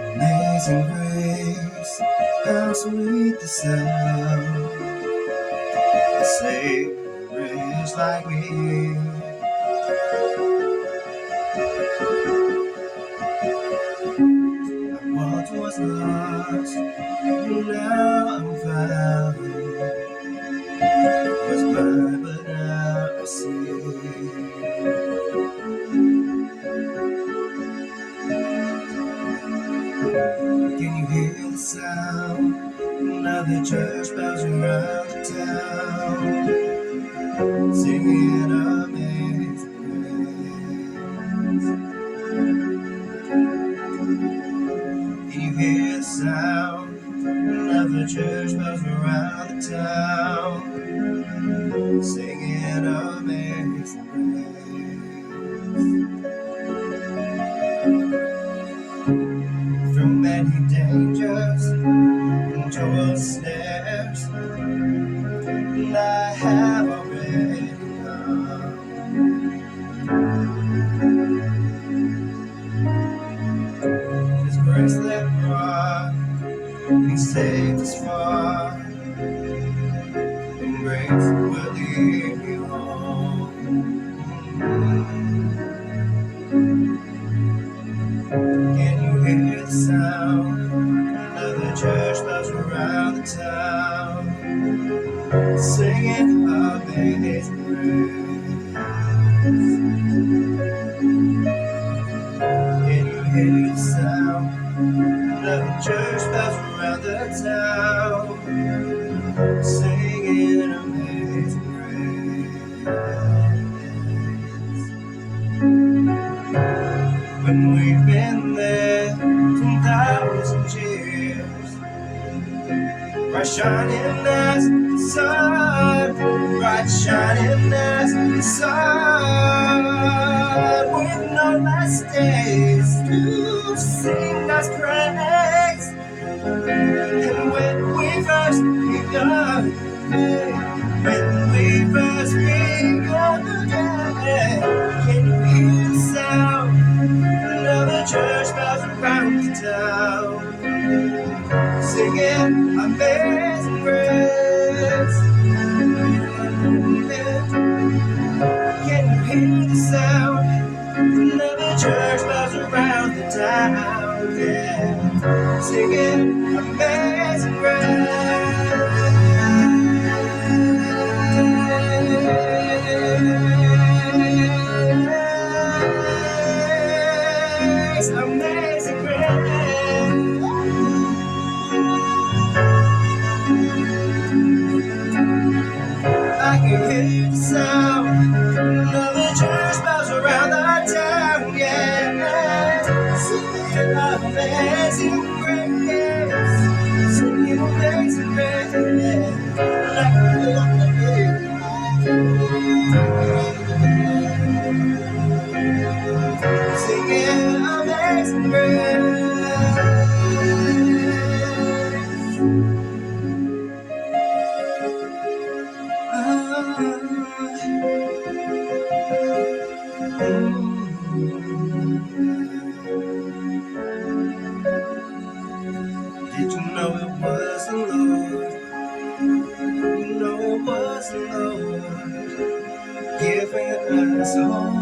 Amazing grace, how sweet the sound. The Savior is like me. I once was lost, now I'm found. Was blind, but now I see. Can you hear the sound? Now the church bells around the town, singing amazing grace. Can you hear the sound? Now the church bells around the town, singing amazing grace. From many dangers and joyous snares, and I have already come. His grace that brought me safe as far, and grace will lead me home. Can you hear the sound of the church bells around the town, singing amazing grace? Can you hear the sound of the church bells around the town, singing amazing grace? When we've been there 10,000 years, bright shining as the sun, bright shining as the sun, with no last days to sing God's praise. And when we first begun, when we first begun the day, can you hear the sound of the church bells around the town, singing amazing grace? Can you hear the sound of the church bells around the town, yeah, singing amazing grace? Amazing grace. I can hear the sound of the church bells around the town, yeah, singing amazing grace, singing amazing grace. Singing amazing grace. Did you know it was the Lord? You know it was the Lord giving us hope.